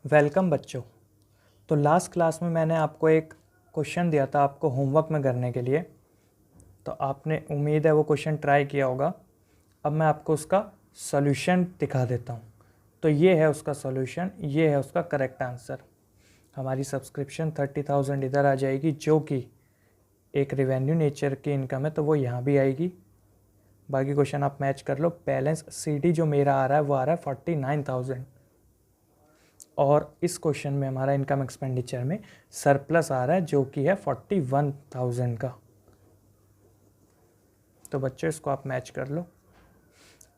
Welcome बच्चों। तो last class में मैंने आपको एक क्वेश्चन दिया था आपको होमवर्क में करने के लिए। तो आपने उम्मीद है वो क्वेश्चन ट्राई किया होगा। अब मैं आपको उसका सॉल्यूशन दिखा देता हूँ। तो ये है उसका सॉल्यूशन, ये है उसका करेक्ट आंसर। हमारी सब्सक्रिप्शन 30,000 इधर आ जाएगी, जो कि एक रेवेन्यू नेचर की इनकम है, तो वो यहाँ भी आएगी। बाकी क्वेश्चन आप मैच कर लो। बैलेंस CD जो मेरा आ रहा है वो आ रहा है 49,000, और इस क्वेश्चन में हमारा इनकम एक्सपेंडिचर में सरप्लस आ रहा है जो कि है 41,000 का। तो बच्चों इसको आप मैच कर लो।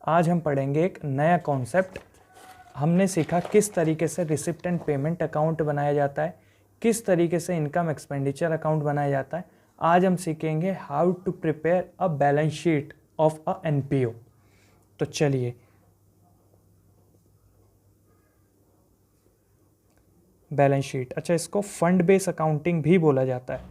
आज हम पढ़ेंगे एक नया कॉन्सेप्ट। हमने सीखा किस तरीके से रिसिप्ट एंड पेमेंट अकाउंट बनाया जाता है, किस तरीके से इनकम एक्सपेंडिचर अकाउंट बनाया जाता है। आज हम सीखेंगे how to prepare a balance sheet of a NPO। तो चलिए, बैलेंस शीट, अच्छा इसको फंड बेस अकाउंटिंग भी बोला जाता है।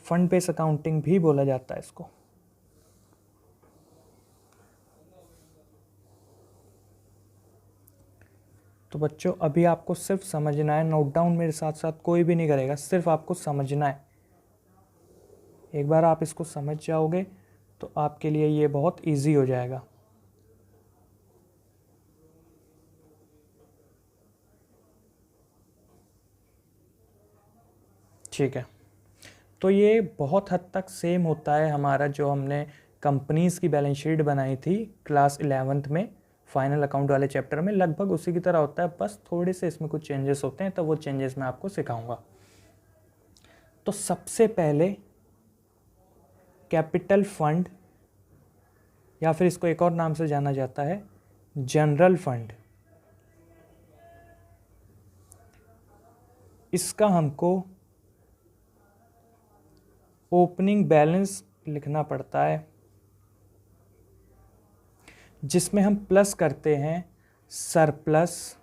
फंड बेस अकाउंटिंग भी बोला जाता है इसको। तो बच्चों अभी आपको सिर्फ समझना है, नोट डाउन मेरे साथ साथ कोई भी नहीं करेगा, सिर्फ आपको समझना है। एक बार आप इसको समझ जाओगे तो आपके लिए ये बहुत इजी हो जाएगा। ठीक है, तो ये बहुत हद तक सेम होता है हमारा जो हमने कंपनीज़ की बैलेंस शीट बनाई थी क्लास 11th में, फाइनल अकाउंट वाले चैप्टर में। लगभग उसी की तरह होता है, बस थोड़े से इसमें कुछ चेंजेस होते हैं, तो वो चेंजेस मैं आपको सिखाऊंगा। तो सबसे पहले कैपिटल फंड, या फिर इसको एक और नाम से जाना जाता है जनरल फंड, इसका हमको ओपनिंग बैलेंस लिखना पड़ता है, जिसमें हम प्लस करते हैं सरप्लस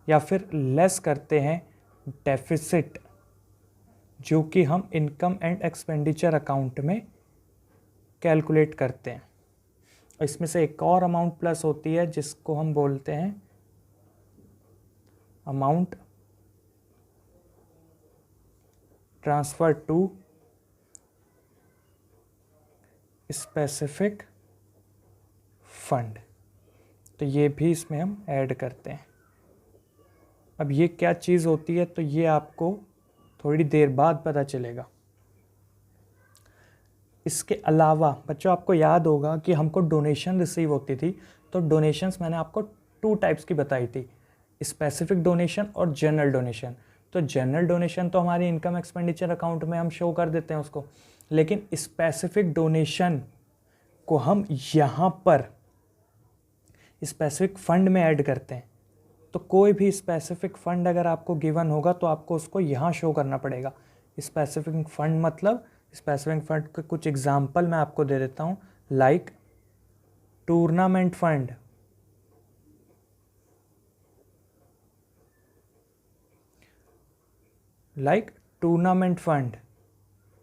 या फिर लेस करते हैं डेफिसिट, जो कि हम इनकम एंड एक्सपेंडिचर अकाउंट में कैलकुलेट करते हैं। इसमें से एक और अमाउंट प्लस होती है जिसको हम बोलते हैं amount transfer to specific fund. तो ये भी इसमें हम ऐड करते हैं। अब ये क्या चीज़ होती है तो ये आपको थोड़ी देर बाद पता चलेगा। इसके अलावा बच्चों आपको याद होगा कि हमको डोनेशन रिसीव होती थी। तो डोनेशंस मैंने आपको 2 टाइप्स की बताई थी, स्पेसिफिक डोनेशन और जनरल डोनेशन। तो जनरल डोनेशन तो हमारी इनकम एक्सपेंडिचर अकाउंट में हम शो कर देते हैं उसको, लेकिन स्पेसिफिक डोनेशन को हम यहाँ पर स्पेसिफिक फंड में ऐड करते हैं। तो कोई भी स्पेसिफिक फंड अगर आपको गिवन होगा तो आपको उसको यहाँ शो करना पड़ेगा। स्पेसिफिक फंड मतलब स्पेसिफिक फंड के कुछ एग्जांपल मैं आपको दे देता हूँ, लाइक टूर्नामेंट फंड,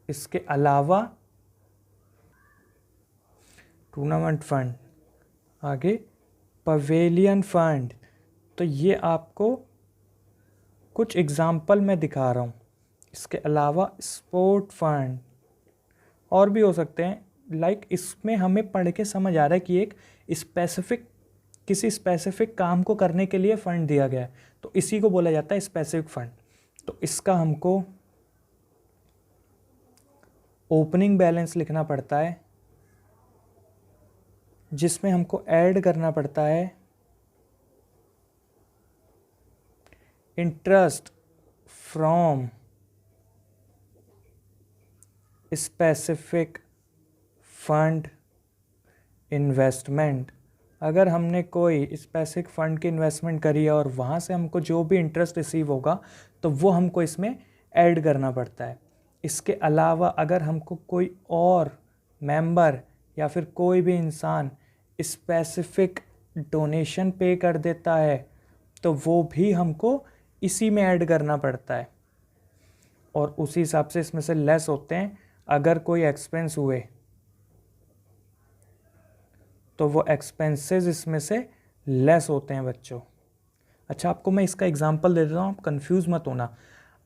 इसके अलावा टूर्नामेंट फंड, आगे पवेलियन फंड। तो ये आपको कुछ एग्जाम्पल मैं दिखा रहा हूँ। इसके अलावा स्पोर्ट फंड और भी हो सकते हैं। लाइक इसमें हमें पढ़ के समझ आ रहा है कि एक स्पेसिफिक, किसी स्पेसिफिक काम को करने के लिए फ़ंड दिया गया है, तो इसी को बोला जाता है स्पेसिफिक फ़ंड। तो इसका हमको ओपनिंग बैलेंस लिखना पड़ता है, जिसमें हमको ऐड करना पड़ता है interest from specific fund investment. अगर हमने कोई स्पेसिफिक फंड की इन्वेस्टमेंट करी है और वहाँ से हमको जो भी इंटरेस्ट रिसीव होगा तो वो हमको इसमें ऐड करना पड़ता है। इसके अलावा अगर हमको कोई और मेंबर या फिर कोई भी इंसान स्पेसिफिक डोनेशन पे कर देता है तो वो भी हमको इसी में ऐड करना पड़ता है, और उसी हिसाब से इसमें से लेस होते हैं अगर कोई एक्सपेंस हुए। तो वो एक्सपेंसेस इसमें से लेस होते हैं बच्चों। अच्छा, आपको मैं इसका एग्जांपल दे देता हूँ, आप कंफ्यूज मत होना।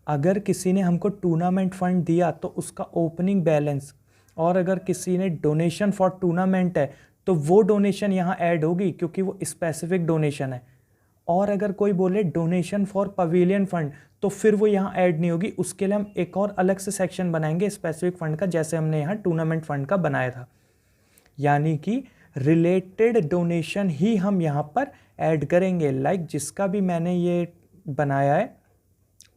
अगर किसी ने हमको टूर्नामेंट फंड दिया तो उसका ओपनिंग बैलेंस, और अगर किसी ने डोनेशन फॉर टूर्नामेंट है तो वो डोनेशन यहाँ ऐड होगी क्योंकि वो स्पेसिफिक डोनेशन है। और अगर कोई बोले डोनेशन फॉर पवेलियन फंड तो फिर वो यहाँ ऐड नहीं होगी, उसके लिए हम एक और अलग से सेक्शन बनाएंगे स्पेसिफिक फंड का, जैसे हमने यहाँ टूर्नामेंट फंड का बनाया था। यानी कि रिलेटेड डोनेशन ही हम यहाँ पर ऐड करेंगे। लाइक जिसका भी मैंने ये बनाया है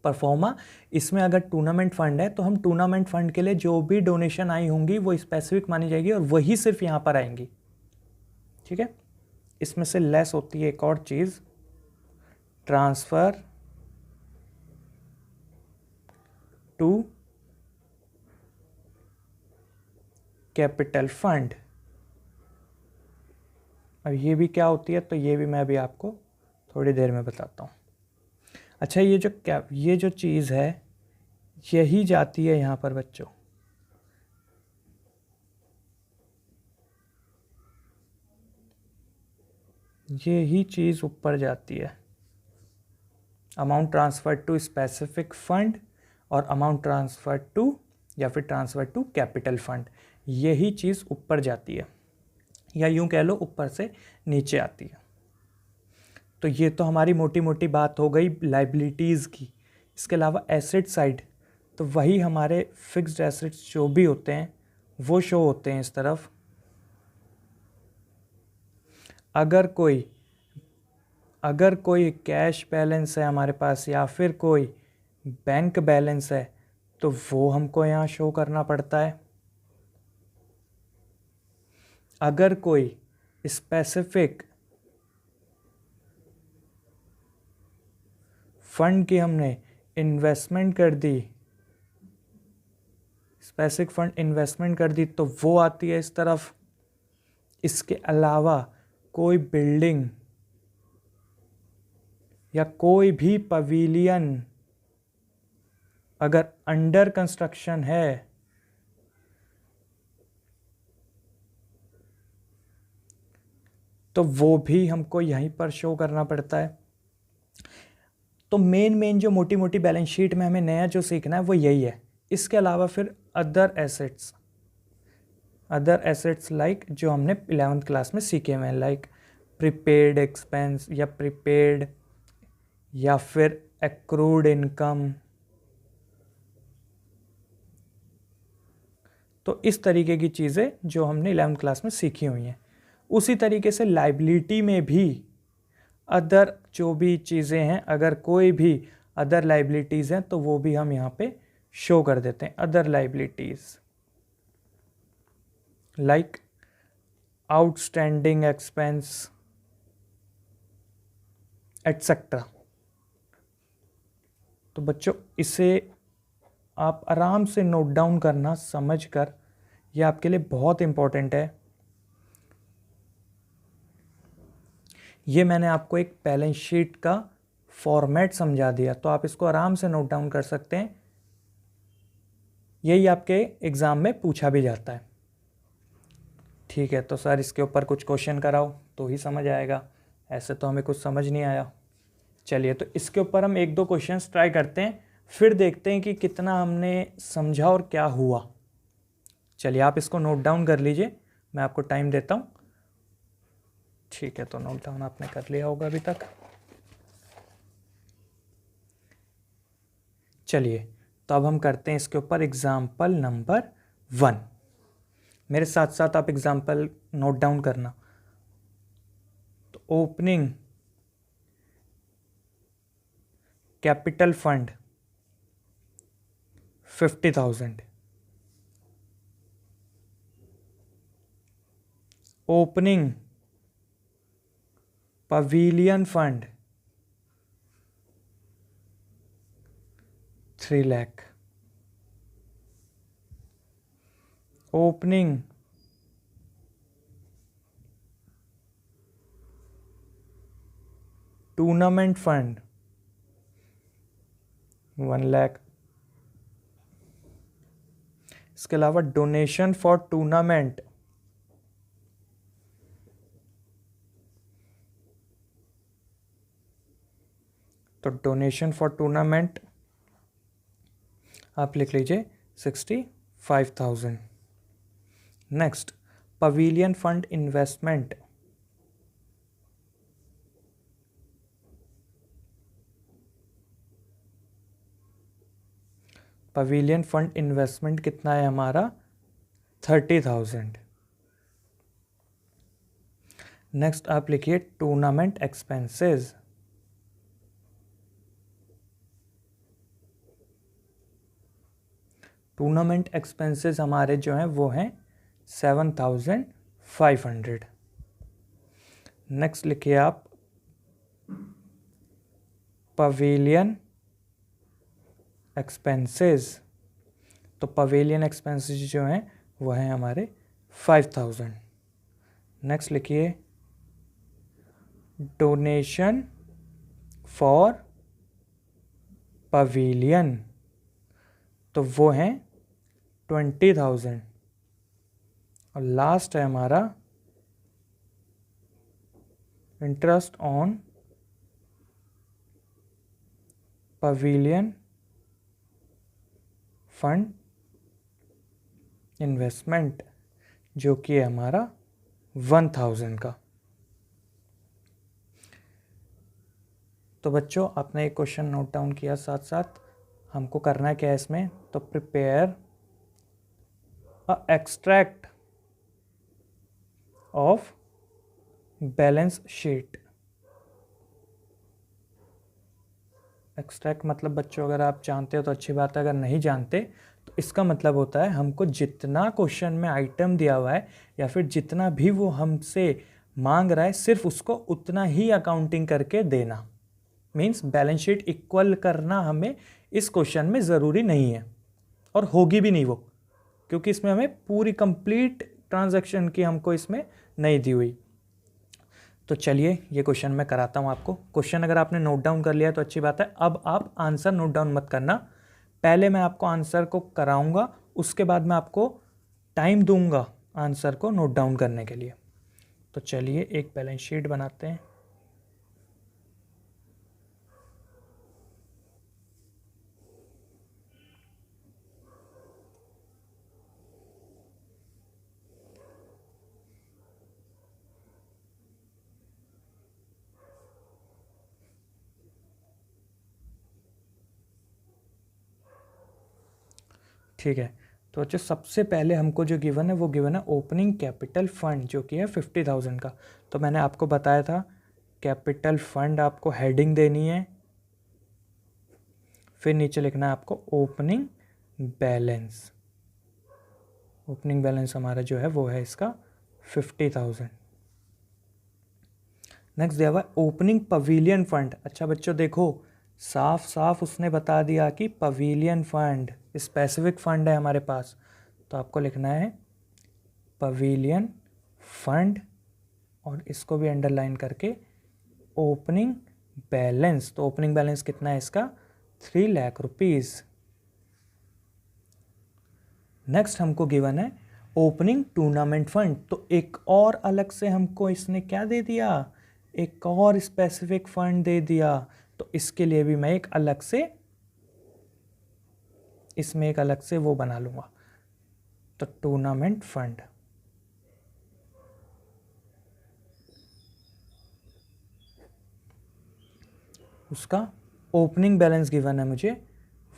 परफॉर्मा, इसमें अगर टूर्नामेंट फंड है तो हम टूर्नामेंट फंड के लिए जो भी डोनेशन आई होंगी वो स्पेसिफिक मानी जाएगी और वही सिर्फ यहाँ पर आएंगी। ठीक है, इसमें से लेस होती है एक और चीज़, ट्रांसफर टू कैपिटल फंड। अब ये भी क्या होती है तो ये भी मैं अभी आपको थोड़ी देर में बताता हूँ। अच्छा, ये जो चीज़ है यही जाती है यहाँ पर बच्चों, ये ही चीज़ ऊपर जाती है, amount transfer to specific fund और अमाउंट ट्रांसफर टू या फिर ट्रांसफर टू कैपिटल फंड, यही चीज़ ऊपर जाती है, या यूं कह लो ऊपर से नीचे आती है। तो ये तो हमारी मोटी मोटी बात हो गई लाइबिलिटीज़ की। इसके अलावा एसेट साइड, तो वही हमारे फिक्स्ड एसेट्स जो भी होते हैं वो शो होते हैं इस तरफ। अगर कोई कैश बैलेंस है हमारे पास या फिर कोई बैंक बैलेंस है तो वो हमको यहाँ शो करना पड़ता है। अगर कोई स्पेसिफिक फंड की हमने इन्वेस्टमेंट कर दी, स्पेसिफिक फंड इन्वेस्टमेंट कर दी तो वो आती है इस तरफ। इसके अलावा कोई बिल्डिंग या कोई भी पवेलियन अगर अंडर कंस्ट्रक्शन है तो वो भी हमको यहीं पर शो करना पड़ता है। तो मेन जो मोटी मोटी बैलेंस शीट में हमें नया जो सीखना है वो यही है। इसके अलावा फिर अदर एसेट्स लाइक जो हमने 11th क्लास में सीखे हुए हैं, लाइक प्रीपेड एक्सपेंस या प्रीपेड या फिर एक्रूड इनकम। तो इस तरीके की चीज़ें जो हमने 11th क्लास में सीखी हुई हैं। उसी तरीके से लाइबिलिटी में भी अदर जो भी चीज़ें हैं, अगर कोई भी अदर लाइबिलिटीज़ हैं तो वो भी हम यहाँ पे शो कर देते हैं। Other liabilities like outstanding expense etcetera. तो बच्चों इसे आप आराम से नोट डाउन करना, समझ कर, यह आपके लिए बहुत इम्पोर्टेंट है। ये मैंने आपको एक बैलेंस शीट का फॉर्मेट समझा दिया, तो आप इसको आराम से नोट डाउन कर सकते हैं। यही आपके एग्ज़ाम में पूछा भी जाता है। ठीक है, तो सर इसके ऊपर कुछ क्वेश्चन कराओ तो ही समझ आएगा, ऐसे तो हमें कुछ समझ नहीं आया। चलिए, तो इसके ऊपर हम 1-2 क्वेश्चंस ट्राई करते हैं, फिर देखते हैं कि कितना हमने समझा और क्या हुआ। चलिए, आप इसको नोट डाउन कर लीजिए, मैं आपको टाइम देता हूँ। ठीक है, तो नोट डाउन आपने कर लिया होगा अभी तक। चलिए, तो अब हम करते हैं इसके ऊपर एग्जाम्पल नंबर 1। मेरे साथ साथ आप एग्जाम्पल नोट डाउन करना। तो opening capital fund 50,000, opening pavilion fund 3 lakh, opening tournament fund 1 lakh. इसके अलावा डोनेशन फॉर टूर्नामेंट तो डोनेशन फॉर टूर्नामेंट आप लिख लीजिए 65,000। Next pavilion fund investment, pavilion fund investment कितना है हमारा 30,000। नेक्स्ट आप लिखिए टूर्नामेंट एक्सपेंसेस, टूर्नामेंट एक्सपेंसेस हमारे जो हैं वो हैं 7,500। नेक्स्ट लिखिए आप पवेलियन एक्सपेंसेस, तो पवेलियन एक्सपेंसेस जो हैं वो हैं हमारे 5,000। नेक्स्ट लिखिए डोनेशन फॉर पवेलियन, तो वो हैं 20,000। और लास्ट है हमारा interest on pavilion fund investment, जो कि है हमारा 1,000 का। तो बच्चों आपने एक क्वेश्चन नोट डाउन किया, साथ साथ हमको करना क्या है इसमें, तो prepare a extract of balance sheet. Extract मतलब बच्चों अगर आप जानते हो तो अच्छी बात है, अगर नहीं जानते तो इसका मतलब होता है हमको जितना क्वेश्चन में आइटम दिया हुआ है या फिर जितना भी वो हमसे मांग रहा है सिर्फ उसको उतना ही अकाउंटिंग करके देना। मीन्स बैलेंस शीट इक्वल करना हमें इस क्वेश्चन में ज़रूरी नहीं है और होगी भी नहीं वो, क्योंकि इसमें हमें पूरी कंप्लीट ट्रांजैक्शन की हमको इसमें नहीं दी हुई। तो चलिए ये क्वेश्चन मैं कराता हूँ आपको। क्वेश्चन अगर आपने नोट डाउन कर लिया तो अच्छी बात है। अब आप आंसर नोट डाउन मत करना, पहले मैं आपको आंसर को कराऊंगा, उसके बाद मैं आपको टाइम दूंगा आंसर को नोट डाउन करने के लिए। तो चलिए एक बैलेंस शीट बनाते हैं। ठीक है, तो अच्छा सबसे पहले हमको जो गिवन है वो गिवन है ओपनिंग कैपिटल फंड, जो कि है 50,000 का। तो मैंने आपको बताया था कैपिटल फंड आपको हेडिंग देनी है, फिर नीचे लिखना है आपको ओपनिंग बैलेंस। ओपनिंग बैलेंस हमारा जो है वो है इसका 50,000। नेक्स्ट दिया हुआ है ओपनिंग पवेलियन फंड। अच्छा बच्चों देखो, साफ साफ उसने बता दिया कि पवेलियन फंड स्पेसिफिक फंड है हमारे पास, तो आपको लिखना है पवेलियन फंड और इसको भी अंडरलाइन करके ओपनिंग बैलेंस। तो ओपनिंग बैलेंस कितना है इसका 3 लाख रुपीज़। नेक्स्ट हमको गिवन है ओपनिंग टूर्नामेंट फंड, तो एक और अलग से हमको इसने क्या दे दिया, एक और स्पेसिफिक फंड दे दिया। तो इसके लिए भी मैं एक अलग से इसमें एक अलग से वो बना लूंगा, तो टूर्नामेंट फंड। उसका ओपनिंग बैलेंस गिवन है मुझे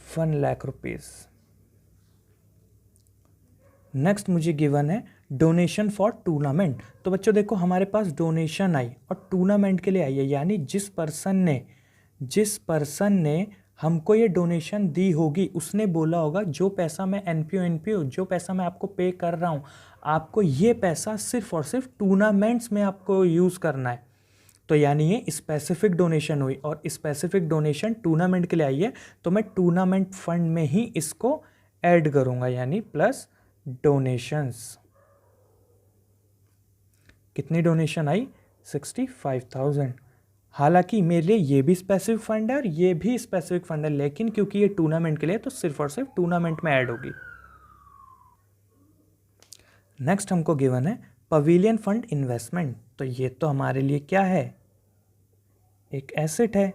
1 लाख रुपीज़। नेक्स्ट मुझे गिवन है डोनेशन फॉर टूर्नामेंट। तो बच्चों देखो हमारे पास डोनेशन आई और टूर्नामेंट के लिए आई है, यानी जिस पर्सन ने हमको ये डोनेशन दी होगी उसने बोला होगा जो पैसा मैं एनपीओ जो पैसा मैं आपको पे कर रहा हूँ, आपको ये पैसा सिर्फ और सिर्फ टूर्नामेंट्स में आपको यूज़ करना है। तो यानी ये स्पेसिफिक डोनेशन हुई और स्पेसिफिक डोनेशन टूर्नामेंट के लिए आई है, तो मैं टूर्नामेंट फंड में ही इसको ऐड करूँगा, यानी प्लस डोनेशंस। कितनी डोनेशन आई 65,000। हालांकि मेरे लिए ये भी स्पेसिफिक फंड है और ये भी स्पेसिफिक फंड है, लेकिन क्योंकि ये टूर्नामेंट के लिए तो सिर्फ और सिर्फ टूर्नामेंट में ऐड होगी। नेक्स्ट हमको गिवन है पवेलियन फंड इन्वेस्टमेंट। तो ये तो हमारे लिए क्या है, एक एसेट है,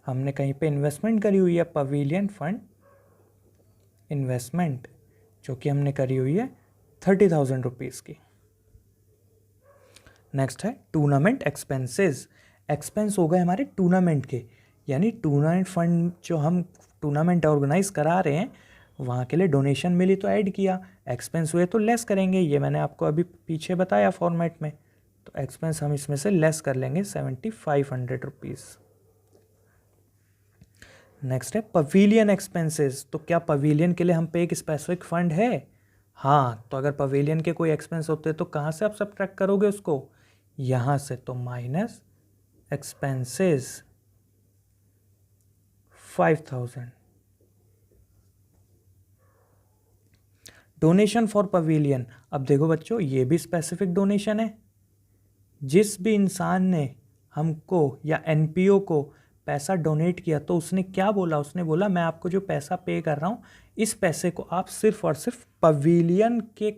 हमने कहीं पे इन्वेस्टमेंट करी हुई है, पवेलियन फंड इन्वेस्टमेंट, जो कि हमने करी हुई है 30,000 रुपीज़ की। नेक्स्ट है टूर्नामेंट एक्सपेंसेस। एक्सपेंस हो गए हमारे टूर्नामेंट के, यानी टूर्नामेंट फंड जो हम टूर्नामेंट ऑर्गेनाइज करा रहे हैं वहाँ के लिए डोनेशन मिली तो ऐड किया, एक्सपेंस हुए तो लेस करेंगे। ये मैंने आपको अभी पीछे बताया फॉर्मेट में। तो एक्सपेंस हम इसमें से लेस कर लेंगे 7,500 रुपीज़। नेक्स्ट है पवेलियन एक्सपेंसेस। तो क्या पवेलियन के लिए हम पे एक स्पेसिफिक फंड है? हाँ, तो अगर पवेलियन के कोई एक्सपेंस होते हैं तो कहाँ से आप सब्ट्रैक्ट करोगे उसको? यहाँ से। तो minus expenses 5,000। Donation for pavilion. अब देखो बच्चों, ये भी स्पेसिफिक डोनेशन है। जिस भी इंसान ने हमको या एनपीओ को पैसा डोनेट किया तो उसने क्या बोला? उसने बोला मैं आपको जो पैसा पे कर रहा हूँ इस पैसे को आप सिर्फ और सिर्फ पवेलियन के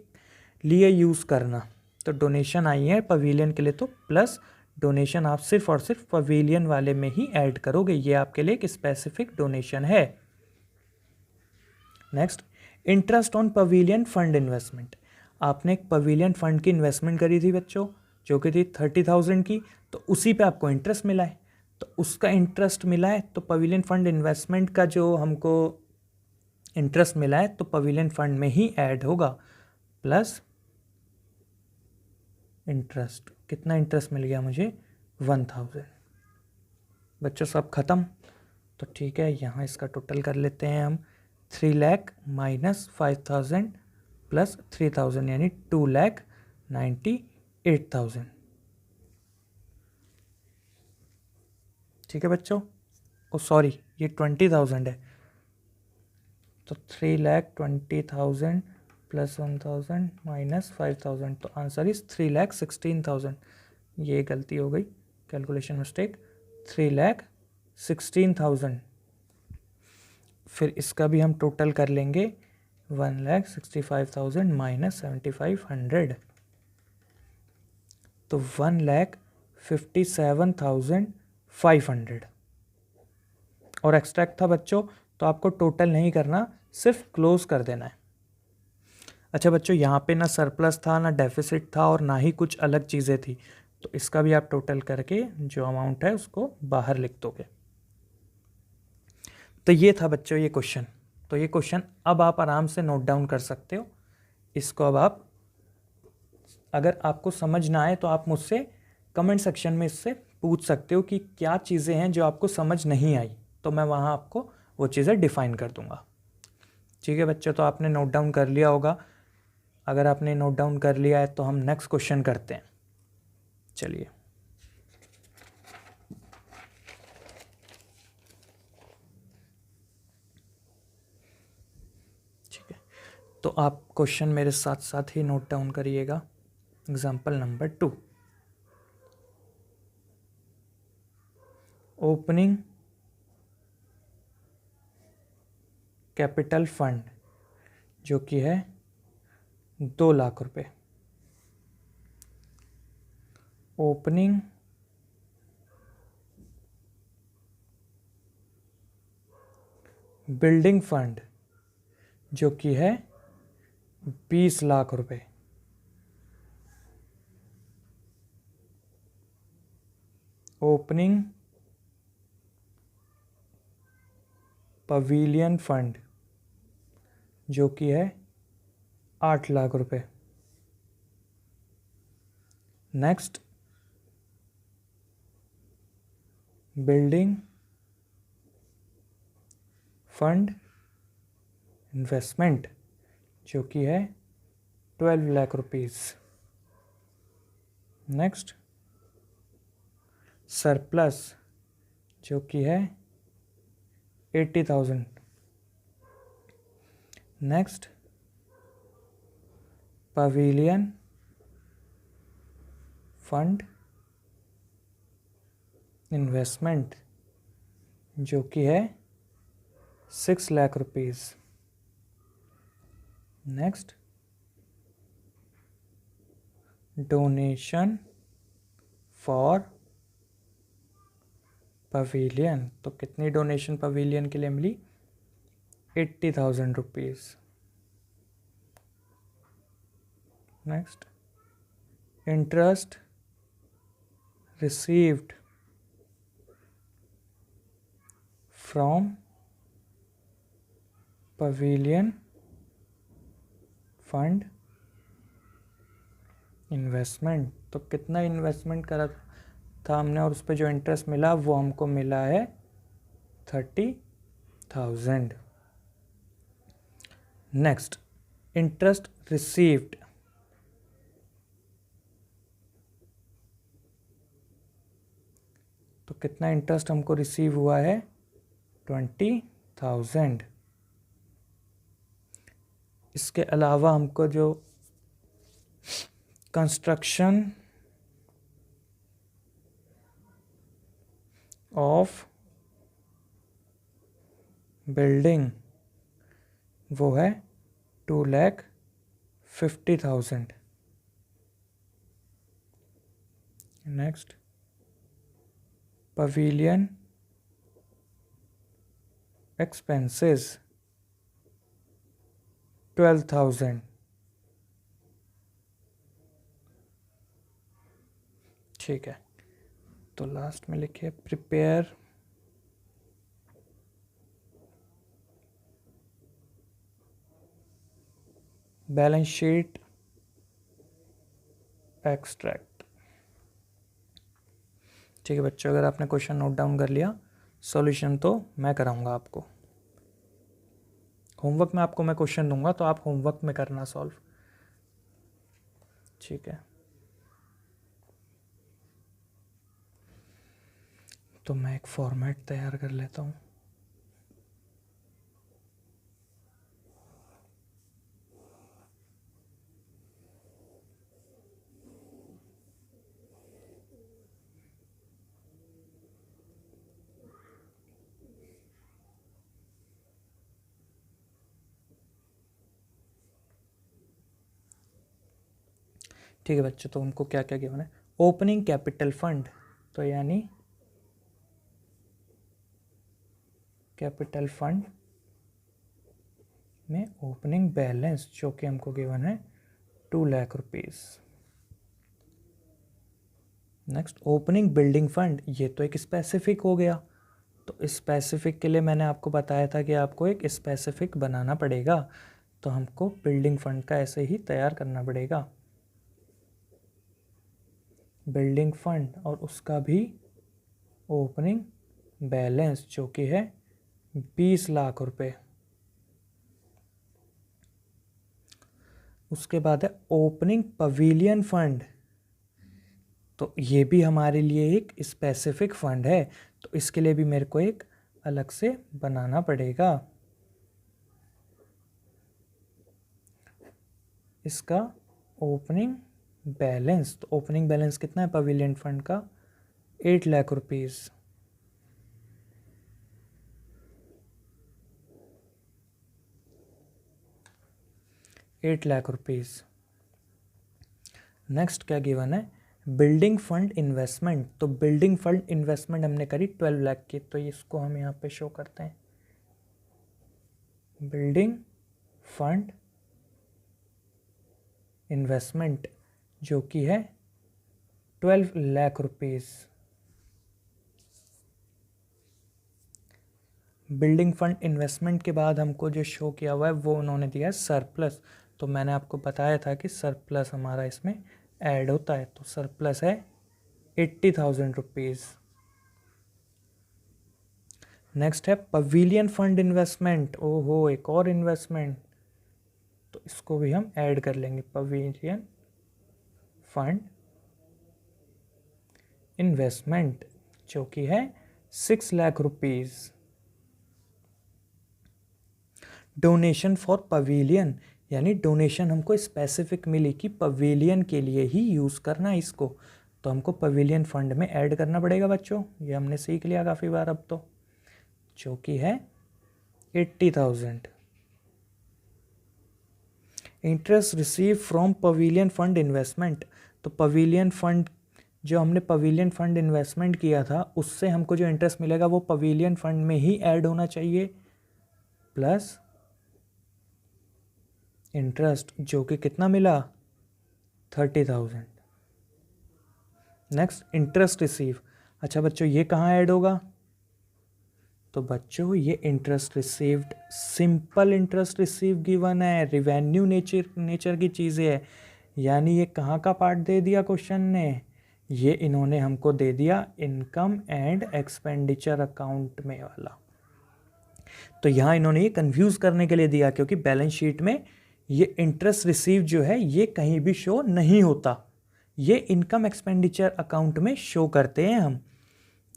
लिए यूज़ करना। तो डोनेशन आई है पवेलियन के लिए, तो प्लस डोनेशन आप सिर्फ और सिर्फ पवेलियन वाले में ही ऐड करोगे। ये आपके लिए एक स्पेसिफिक डोनेशन है। Next, interest on pavilion fund investment. आपने एक पवेलियन फंड की इन्वेस्टमेंट करी थी बच्चों, जो कि थी 30,000 की, तो उसी पे आपको इंटरेस्ट मिला है। तो उसका इंटरेस्ट मिला है तो पवेलियन फंड इन्वेस्टमेंट का जो हमको इंटरेस्ट मिला है तो पवेलियन फंड में ही ऐड होगा, प्लस इंटरेस्ट। कितना इंटरेस्ट मिल गया मुझे? 1,000। बच्चों सब ख़त्म? तो ठीक है, यहाँ इसका टोटल कर लेते हैं हम। 3 लाख माइनस 5,000 प्लस 3,000 यानी 2,98,000। ठीक है बच्चों? ओ सॉरी, ये 20,000 है। तो 3,20,000 प्लस 1,000 माइनस 5,000, तो आंसर इज 3,16,000। ये गलती हो गई, कैलकुलेशन मिस्टेक। 3,16,000। फिर इसका भी हम टोटल कर लेंगे। 1,65,000 माइनस 7,500, तो 1,57,500। और एक्सट्रैक्ट था बच्चों, तो आपको टोटल नहीं करना, सिर्फ क्लोज कर देना है। अच्छा बच्चों, यहाँ पे ना सरप्लस था, ना डेफिसिट था, और ना ही कुछ अलग चीज़ें थी। तो इसका भी आप टोटल करके जो अमाउंट है उसको बाहर लिख दोगे। तो ये था बच्चों ये क्वेश्चन। तो ये क्वेश्चन अब आप आराम से नोट डाउन कर सकते हो। इसको अब आप, अगर आपको समझ ना आए तो आप मुझसे कमेंट सेक्शन में इससे पूछ सकते हो कि क्या चीज़ें हैं जो आपको समझ नहीं आई, तो मैं वहाँ आपको वो चीज़ें डिफ़ाइन कर दूँगा। ठीक है बच्चों, तो आपने नोट डाउन कर लिया होगा। अगर आपने नोट डाउन कर लिया है तो हम नेक्स्ट क्वेश्चन करते हैं। चलिए, ठीक है, तो आप क्वेश्चन मेरे साथ साथ ही नोट डाउन करिएगा। Example number 2, opening capital fund जो कि है 2 लाख रुपए। ओपनिंग बिल्डिंग फंड जो कि है 20 लाख रुपए। ओपनिंग पवेलियन फंड जो कि है 8 लाख रुपए। नेक्स्ट, बिल्डिंग फंड इन्वेस्टमेंट जो कि है 12 लाख रुपीज़। नेक्स्ट, सरप्लस जो कि है 80,000। नेक्स्ट, पवेलियन फंड इन्वेस्टमेंट जो कि है 6 lakh rupees. Next, donation for pavilion, तो कितनी डोनेशन पवेलियन के लिए मिली? 80,000 rupees. Next, interest received from pavilion fund investment, तो कितना इन्वेस्टमेंट करा था हमने और उस पर जो इंटरेस्ट मिला वो हमको मिला है 30,000। नेक्स्ट, इंटरेस्ट रिसीव्ड तो कितना इंटरेस्ट हमको रिसीव हुआ है? 20,000। इसके अलावा हमको जो कंस्ट्रक्शन ऑफ बिल्डिंग वो है 2,50,000। Next, pavilion expenses 12,000। ठीक है, तो लास्ट में लिखिए प्रिपेयर बैलेंस शीट एक्सट्रैक्ट। ठीक है बच्चों, अगर आपने क्वेश्चन नोट डाउन कर लिया, सॉल्यूशन तो मैं कराऊंगा आपको। होमवर्क में आपको मैं क्वेश्चन दूंगा तो आप होमवर्क में करना सॉल्व। ठीक है, तो मैं एक फॉर्मेट तैयार कर लेता हूँ। ठीक है बच्चों, तो उनको क्या क्या गिवन है? ओपनिंग कैपिटल फंड, तो यानी कैपिटल फंड में ओपनिंग बैलेंस जो कि हमको गिवन है 2 lakh rupees. Next, opening building fund, ये तो एक स्पेसिफिक हो गया, तो स्पेसिफिक के लिए मैंने आपको बताया था कि आपको एक स्पेसिफिक बनाना पड़ेगा, तो हमको बिल्डिंग फंड का ऐसे ही तैयार करना पड़ेगा। बिल्डिंग फंड और उसका भी ओपनिंग बैलेंस जो कि है 20 लाख रुपए। उसके बाद है ओपनिंग पवेलियन फंड, तो ये भी हमारे लिए एक स्पेसिफिक फंड है, तो इसके लिए भी मेरे को एक अलग से बनाना पड़ेगा। इसका ओपनिंग बैलेंस, तो ओपनिंग बैलेंस कितना है पवेलियन फंड का? 8 लाख रुपीज़। नेक्स्ट क्या गिवन है? बिल्डिंग फंड इन्वेस्टमेंट, तो बिल्डिंग फंड इन्वेस्टमेंट हमने करी 12 लाख की, तो इसको हम यहाँ पे शो करते हैं। बिल्डिंग फंड इन्वेस्टमेंट जो कि है 12 lakh rupees. Building fund investment के बाद हमको जो शो किया हुआ है वो उन्होंने दिया है सरप्लस, तो मैंने आपको बताया था कि सरप्लस हमारा इसमें ऐड होता है, तो सरप्लस है 80,000 रुपीज़। नेक्स्ट है पवेलियन फंड इन्वेस्टमेंट, ओहो एक और इन्वेस्टमेंट, तो इसको भी हम ऐड कर लेंगे। पवेलियन फंड इन्वेस्टमेंट जो कि है 6 lakh rupees. Donation for pavilion, यानी डोनेशन हमको स्पेसिफिक मिली कि पवेलियन के लिए ही यूज़ करना है इसको, तो हमको पवेलियन फंड में ऐड करना पड़ेगा बच्चों, ये हमने सीख लिया काफ़ी बार अब तो, जो कि है 80,000। Interest receive from pavilion fund investment, तो पवेलियन फंड जो हमने पवेलियन फंड इन्वेस्टमेंट किया था उससे हमको जो इंटरेस्ट मिलेगा वो पवेलियन फंड में ही ऐड होना चाहिए, प्लस इंटरेस्ट जो कि कितना मिला 30,000। Next interest receive. अच्छा बच्चों ये कहाँ ऐड होगा? तो बच्चों ये interest received, simple interest receive given है, रिवेन्यू नेचर की चीज़ें है, यानी ये कहाँ का पार्ट दे दिया क्वेश्चन ने? ये इन्होंने हमको दे दिया इनकम एंड एक्सपेंडिचर अकाउंट में वाला। तो यहाँ इन्होंने ये कंफ्यूज करने के लिए दिया, क्योंकि बैलेंस शीट में ये इंटरेस्ट रिसीव जो है ये कहीं भी शो नहीं होता, ये इनकम एक्सपेंडिचर अकाउंट में शो करते हैं हम।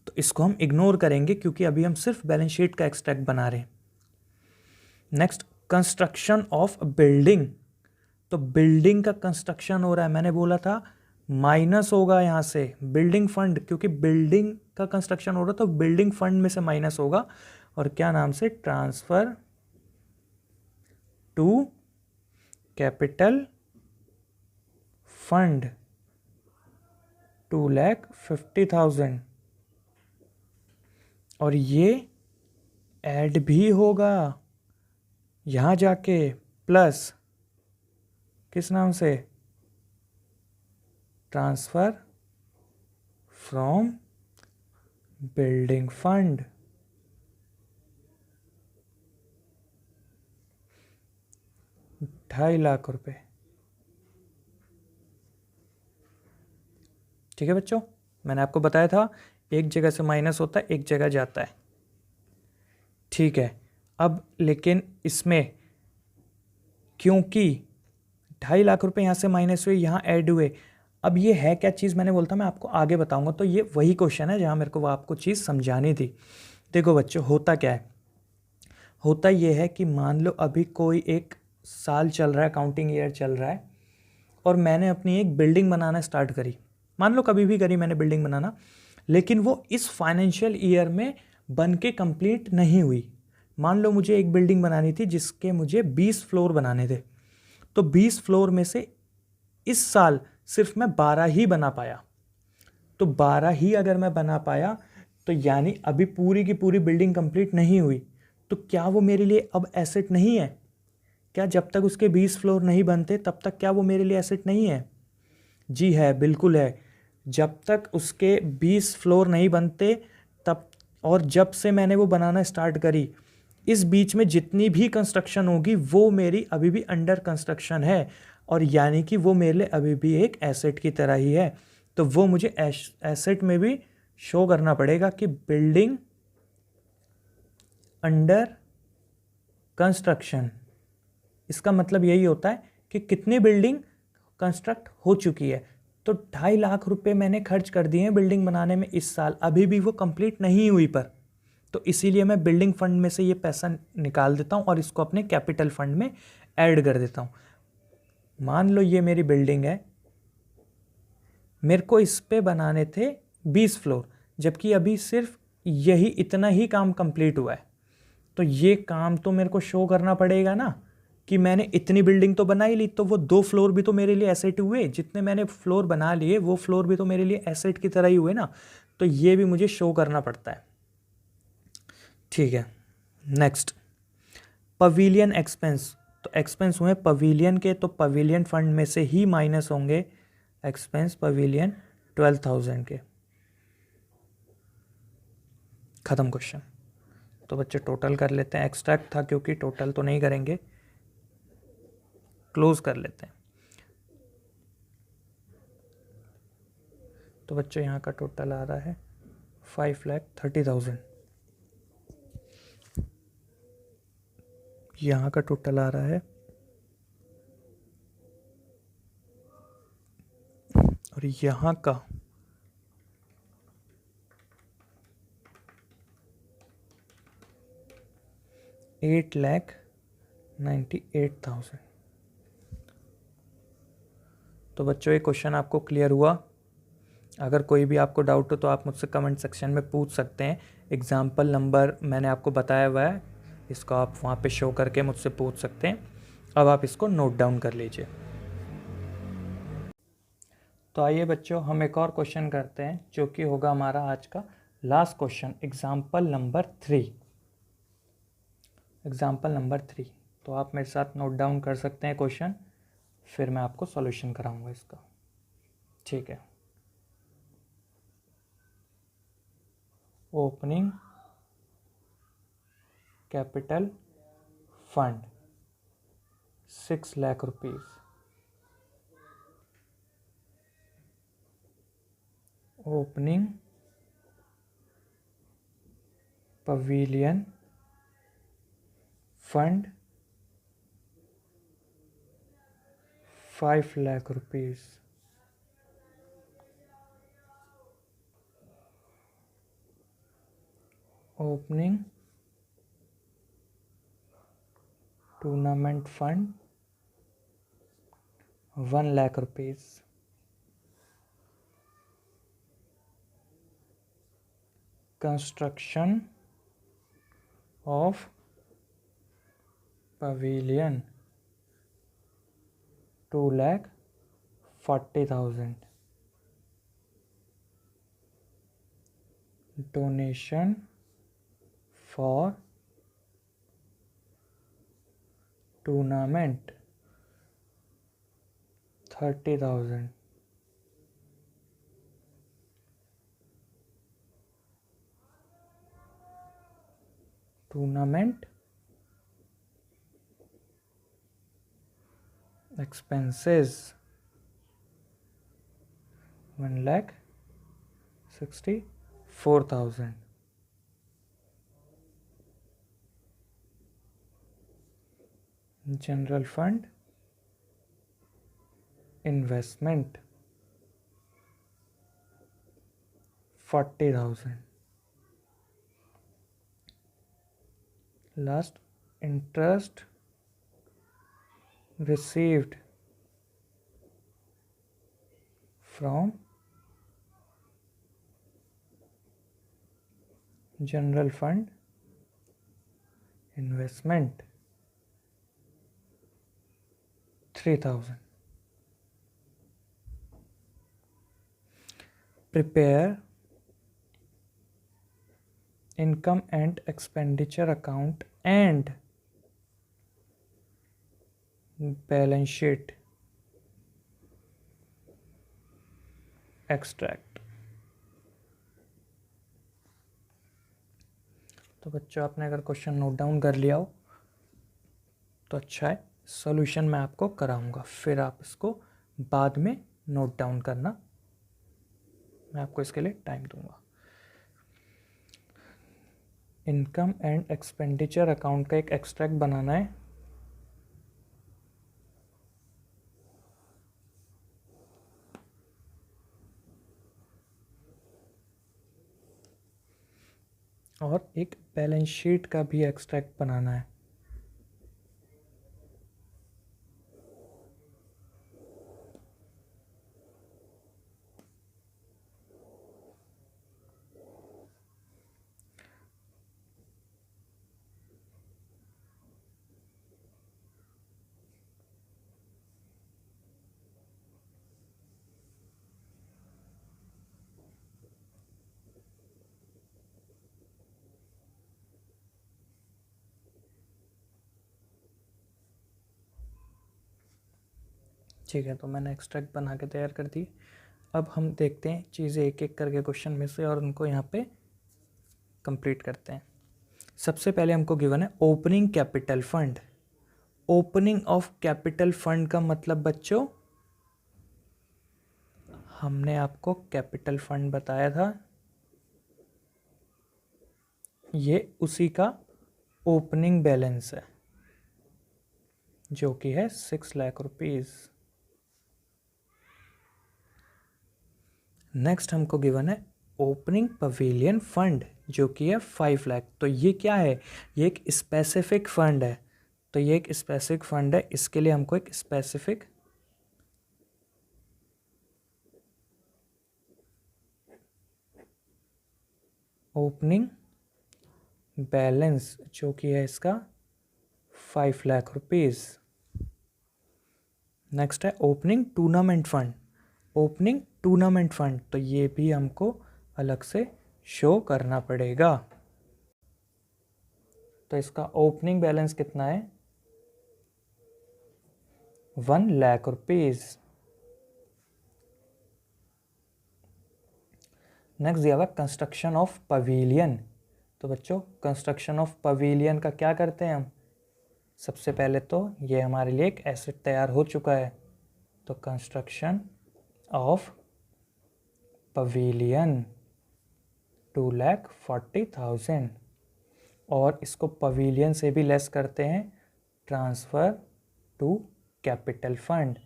तो इसको हम इग्नोर करेंगे क्योंकि अभी हम सिर्फ बैलेंस शीट का एक्सट्रैक्ट बना रहे हैं। Next construction of building. तो बिल्डिंग का कंस्ट्रक्शन हो रहा है, मैंने बोला था माइनस होगा यहाँ से बिल्डिंग फंड, क्योंकि बिल्डिंग का कंस्ट्रक्शन हो रहा तो बिल्डिंग फंड में से माइनस होगा, और क्या नाम से? ट्रांसफर टू कैपिटल फंड 2,50,000, और ये ऐड भी होगा यहाँ जाके, प्लस किस नाम से? Transfer from building fund. ₹2.5 lakh. ठीक है बच्चों, मैंने आपको बताया था एक जगह से माइनस होता है, एक जगह जाता है। ठीक है, अब लेकिन इसमें क्योंकि ₹2.5 लाख यहाँ से माइनस हुए, यहाँ ऐड हुए, अब ये है क्या चीज़ मैंने बोलता मैं आपको आगे बताऊंगा। तो ये वही क्वेश्चन है जहाँ मेरे को वो आपको चीज़ समझानी थी। देखो बच्चों होता क्या है, होता ये है कि मान लो अभी कोई एक साल चल रहा है, अकाउंटिंग ईयर चल रहा है, और मैंने अपनी एक बिल्डिंग बनाना स्टार्ट करी, मान लो कभी भी करी मैंने बिल्डिंग बनाना, लेकिन वो इस फाइनेंशियल ईयर में बन के कंप्लीट नहीं हुई। मान लो मुझे एक बिल्डिंग बनानी थी जिसके मुझे 20 फ्लोर बनाने थे, तो 20 फ्लोर में से इस साल सिर्फ मैं 12 ही बना पाया। तो 12 ही अगर मैं बना पाया तो यानी अभी पूरी की पूरी बिल्डिंग कंप्लीट नहीं हुई, तो क्या वो मेरे लिए अब एसेट नहीं है? क्या जब तक उसके 20 फ्लोर नहीं बनते तब तक क्या वो मेरे लिए एसेट नहीं है? जी है, बिल्कुल है। जब तक उसके 20 फ्लोर नहीं बनते तब, और जब से मैंने वो बनाना स्टार्ट करी, इस बीच में जितनी भी कंस्ट्रक्शन होगी वो मेरी अभी भी अंडर कंस्ट्रक्शन है, और यानी कि वो मेरे लिए अभी भी एक एसेट की तरह ही है। तो वो मुझे एसेट में भी शो करना पड़ेगा कि बिल्डिंग अंडर कंस्ट्रक्शन। इसका मतलब यही होता है कि कितनी बिल्डिंग कंस्ट्रक्ट हो चुकी है। तो 2.5 लाख रुपए मैंने खर्च कर दिए हैं बिल्डिंग बनाने में इस साल, अभी भी वो कंप्लीट नहीं हुई पर, तो इसीलिए मैं बिल्डिंग फंड में से ये पैसा निकाल देता हूँ और इसको अपने कैपिटल फंड में ऐड कर देता हूँ। मान लो ये मेरी बिल्डिंग है, मेरे को इस पे बनाने थे 20 फ्लोर, जबकि अभी सिर्फ यही इतना ही काम कंप्लीट हुआ है। तो ये काम तो मेरे को शो करना पड़ेगा ना कि मैंने इतनी बिल्डिंग तो बना ही ली, तो वो 2 फ्लोर भी तो मेरे लिए एसेट हुए, जितने मैंने फ्लोर बना लिए वो फ्लोर भी तो मेरे लिए एसेट की तरह ही हुए ना, तो ये भी मुझे शो करना पड़ता है। ठीक है, नेक्स्ट पवेलियन एक्सपेंस। तो एक्सपेंस हुए पवेलियन के, तो पवेलियन फंड में से ही माइनस होंगे एक्सपेंस पवेलियन 12,000 के। खत्म क्वेश्चन। तो बच्चे टोटल कर लेते हैं, एक्सट्रैक्ट था क्योंकि टोटल तो नहीं करेंगे, क्लोज कर लेते हैं। तो बच्चों यहाँ का टोटल आ रहा है 5,30,000, यहाँ का टोटल आ रहा है, और यहाँ का 8,98,000। तो बच्चों ये क्वेश्चन आपको क्लियर हुआ? अगर कोई भी आपको डाउट हो तो आप मुझसे कमेंट सेक्शन में पूछ सकते हैं। एग्जाम्पल नंबर मैंने आपको बताया हुआ है, इसको आप वहाँ पे शो करके मुझसे पूछ सकते हैं। अब आप इसको नोट डाउन कर लीजिए। तो आइए बच्चों, हम एक और क्वेश्चन करते हैं जो कि होगा हमारा आज का last question, example number 3। Example number 3, तो आप मेरे साथ नोट डाउन कर सकते हैं क्वेश्चन, फिर मैं आपको सॉल्यूशन कराऊंगा इसका। ठीक है। Opening capital fund 6 lakh rupees. Opening pavilion fund 5 lakh rupees. Opening tournament fund 1 lakh rupees. Construction of pavilion 2,40,000। Donation for tournament 30,000। Tournament expenses 1,64,000। General fund investment 40,000। Last, interest received from general fund investment 3,000। prepare income and expenditure account and balance sheet extract. तो बच्चों, आपने अगर question note down कर लिया हो तो अच्छा है, सॉल्यूशन मैं आपको कराऊंगा, फिर आप इसको बाद में नोट डाउन करना, मैं आपको इसके लिए टाइम दूंगा। इनकम एंड एक्सपेंडिचर अकाउंट का एक एक्सट्रैक्ट बनाना है। और एक बैलेंस शीट का भी एक्सट्रैक्ट बनाना है। ठीक है, तो मैंने एक्सट्रैक्ट बना के तैयार कर दी। अब हम देखते हैं चीज़ें एक एक करके क्वेश्चन में से और उनको यहाँ पे कंप्लीट करते हैं। सबसे पहले हमको गिवन है opening capital fund. Opening of capital fund का मतलब बच्चों, हमने आपको कैपिटल फंड बताया था, ये उसी का ओपनिंग बैलेंस है जो कि है 6 लाख रुपीस। नेक्स्ट हमको गिवन है ओपनिंग पवेलियन फंड जो कि है 5 लाख। तो ये क्या है? ये एक स्पेसिफिक फंड है। तो ये एक स्पेसिफिक फंड है, इसके लिए हमको एक स्पेसिफिक ओपनिंग बैलेंस जो कि है इसका 5 लाख रुपीस। नेक्स्ट है opening tournament fund. Opening tournament fund, तो ये भी हमको अलग से शो करना पड़ेगा। तो इसका ओपनिंग बैलेंस कितना है, 1 लाख रुपीज़। नेक्स्ट दिया हुआ कंस्ट्रक्शन ऑफ पवेलियन। तो बच्चों कंस्ट्रक्शन ऑफ पवेलियन का क्या करते हैं हम, सबसे पहले तो ये हमारे लिए एक एसेट तैयार हो चुका है। तो कंस्ट्रक्शन ऑफ पवेलियन 2,40,000, और इसको पवेलियन से भी लेस करते हैं, ट्रांसफ़र टू कैपिटल फंड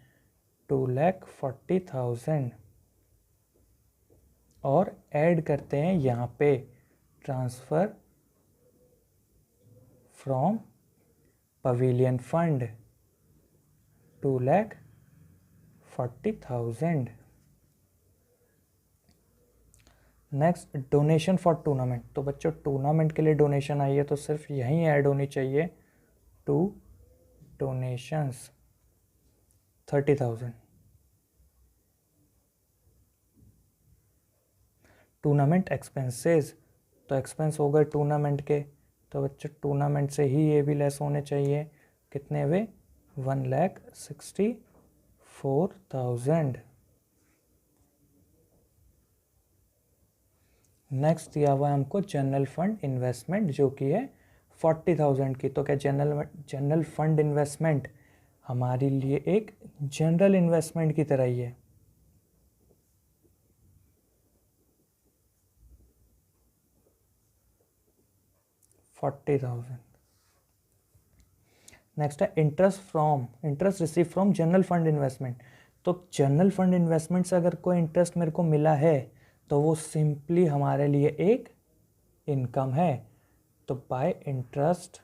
2,40,000, और ऐड करते हैं यहाँ पे transfer from pavilion fund 2,40,000। Next donation for tournament. तो बच्चों टूर्नामेंट के लिए डोनेशन आई है तो सिर्फ यहीं ऐड होनी चाहिए, टू डोनेशंस 30,000। टूर्नामेंट एक्सपेंसेस, तो एक्सपेंस हो गए टूर्नामेंट के, तो बच्चों टूर्नामेंट से ही ये भी लेस होने चाहिए, कितने हुए, 1,64,000। नेक्स्ट दिया हुआ है हमको जनरल फंड इन्वेस्टमेंट जो कि है 40,000 की। तो क्या जनरल फंड इन्वेस्टमेंट हमारे लिए एक जनरल इन्वेस्टमेंट की तरह ही है। नेक्स्ट है interest receive from general fund investment. तो जनरल फंड इन्वेस्टमेंट से अगर कोई इंटरेस्ट मेरे को मिला है तो वो सिंपली हमारे लिए एक इनकम है। तो बाय इंटरेस्ट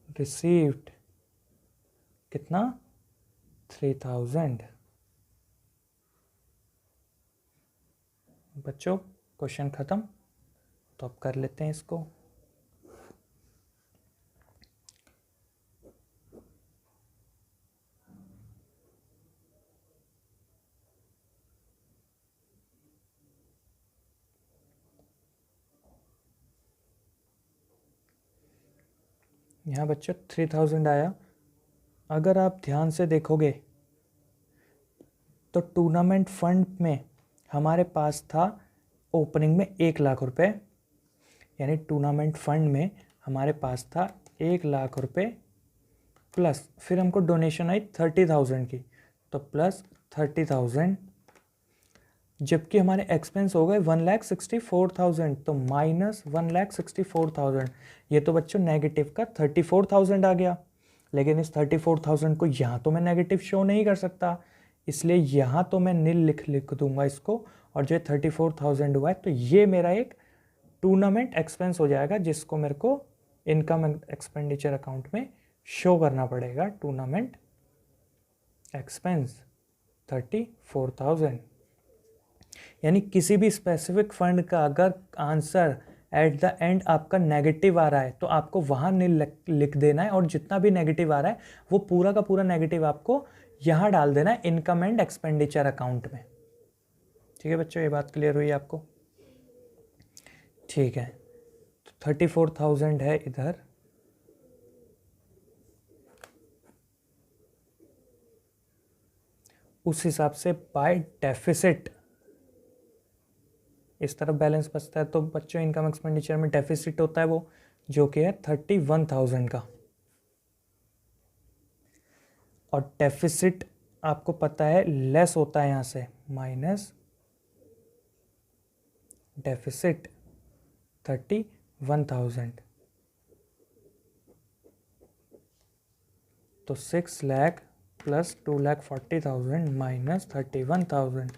रिसीव्ड कितना, 3,000। बच्चों क्वेश्चन ख़त्म, तो अब कर लेते हैं इसको। यहाँ बच्चों 3,000 आया। अगर आप ध्यान से देखोगे तो टूर्नामेंट फंड में हमारे पास था ओपनिंग में 1 लाख रुपए, यानी टूर्नामेंट फंड में हमारे पास था 1 लाख रुपए, प्लस फिर हमको डोनेशन आई 30,000 की, तो प्लस 30,000, जबकि हमारे एक्सपेंस हो गए 1,64,000, तो माइनस 1,64,000। ये तो बच्चों नेगेटिव का 34,000 आ गया, लेकिन इस 34,000 को यहाँ तो मैं नेगेटिव शो नहीं कर सकता, इसलिए यहाँ तो मैं नील लिख दूंगा इसको, और जो 34,000 हुआ है तो ये मेरा एक टूर्नामेंट एक्सपेंस हो जाएगा, जिसको मेरे को इनकम एक्सपेंडिचर अकाउंट में शो करना पड़ेगा। टूर्नामेंट एक्सपेंस 34,000, यानी किसी भी स्पेसिफिक फंड का अगर आंसर एट द एंड आपका नेगेटिव आ रहा है तो आपको वहाँ नील लिख देना है, और जितना भी नेगेटिव आ रहा है वो पूरा का पूरा नेगेटिव आपको यहाँ डाल देना है इनकम एंड एक्सपेंडिचर अकाउंट में। ठीक है बच्चों, ये बात क्लियर हुई आपको? ठीक है, तो 34,000 है इधर, उस हिसाब से बाय डेफिसिट इस तरफ बैलेंस बचता है। तो बच्चों इनकम एक्सपेंडिचर में डेफिसिट होता है वो, जो कि है 31,000 का, और डेफिसिट आपको पता है लेस होता है यहाँ से, माइनस डेफिसिट 31,000, तो 6 लाख प्लस 2,40,000 माइनस 31,000,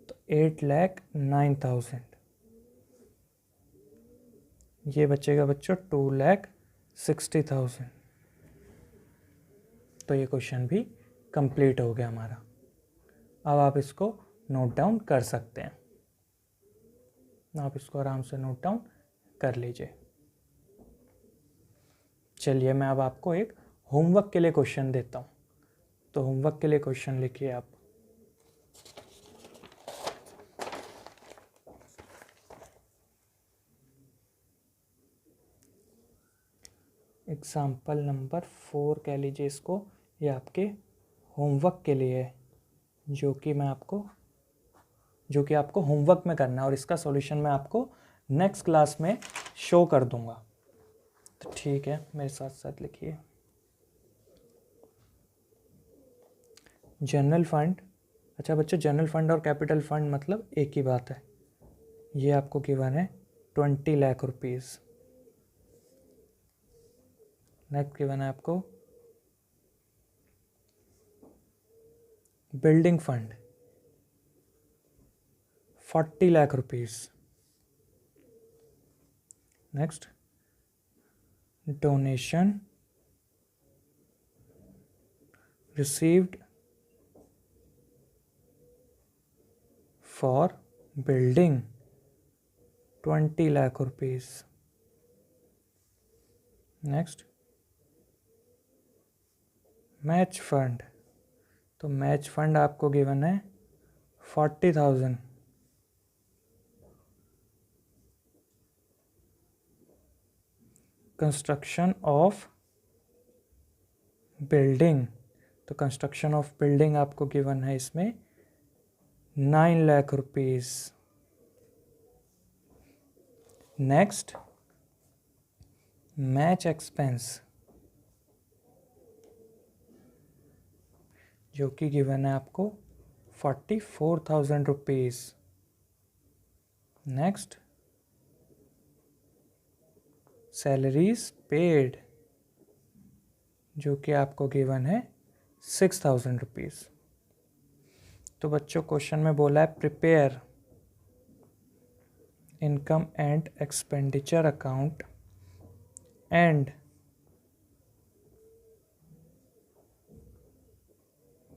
तो 8,09,000। ये बचेगा बच्चों 2,60,000। तो ये क्वेश्चन भी कंप्लीट हो गया हमारा। अब आप इसको नोट डाउन कर सकते हैं, आप इसको आराम से नोट डाउन कर लीजिए। चलिए मैं अब आपको एक होमवर्क के लिए क्वेश्चन देता हूँ। तो होमवर्क के लिए क्वेश्चन लिखिए आप। एग्जाम्पल नंबर 4 कह लीजिए इसको, ये आपके होमवर्क के लिए है, जो कि आपको होमवर्क में करना है, और इसका सॉल्यूशन मैं आपको नेक्स्ट क्लास में शो कर दूंगा। तो ठीक है, मेरे साथ साथ लिखिए। जनरल फंड, अच्छा बच्चों, जनरल फंड और कैपिटल फंड मतलब एक ही बात है। ये आपको गिवन है 20 लाख रुपीज़। नेक्स्ट गिवन है आपको building fund 40 lakh rupees. Next donation received for building 20 lakh rupees. Next match fund, तो मैच फंड आपको गिवन है 40,000। कंस्ट्रक्शन ऑफ बिल्डिंग, तो कंस्ट्रक्शन ऑफ बिल्डिंग आपको गिवन है इसमें 9 lakh rupees. Next match expense, जो कि गिवन है आपको 44,000 रुपीज़। नेक्स्ट सैलरीज पेड, जो कि आपको गिवन है 6,000 रुपीज़। तो बच्चों क्वेश्चन में बोला है prepare income and expenditure account and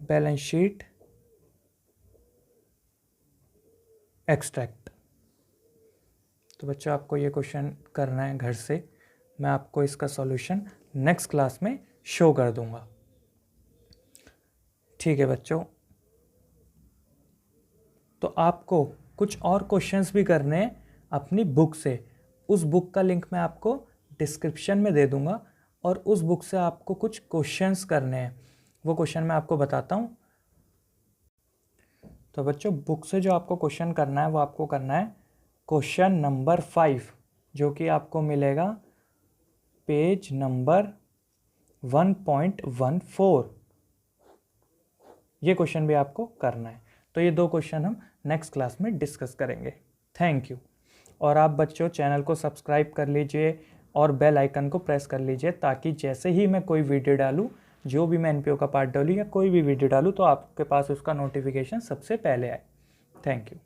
balance sheet extract. तो बच्चों आपको ये क्वेश्चन करना है घर से, मैं आपको इसका सॉल्यूशन नेक्स्ट क्लास में शो कर दूंगा। ठीक है बच्चों, तो आपको कुछ और क्वेश्चंस भी करने हैं अपनी बुक से। उस बुक का लिंक मैं आपको डिस्क्रिप्शन में दे दूंगा, और उस बुक से आपको कुछ क्वेश्चंस करने हैं, वो क्वेश्चन मैं आपको बताता हूँ। तो बच्चों बुक से जो आपको क्वेश्चन करना है वो आपको करना है क्वेश्चन नंबर 5, जो कि आपको मिलेगा पेज नंबर 1.14। ये क्वेश्चन भी आपको करना है। तो ये 2 क्वेश्चन हम नेक्स्ट क्लास में डिस्कस करेंगे। Thank you. और आप बच्चों चैनल को सब्सक्राइब कर लीजिए और बेल आइकन को प्रेस कर लीजिए, ताकि जैसे ही मैं कोई वीडियो डालूँ, जो भी मैं एनपीओ का पार्ट डालूँ या कोई भी वीडियो डालूँ, तो आपके पास उसका नोटिफिकेशन सबसे पहले आए। Thank you.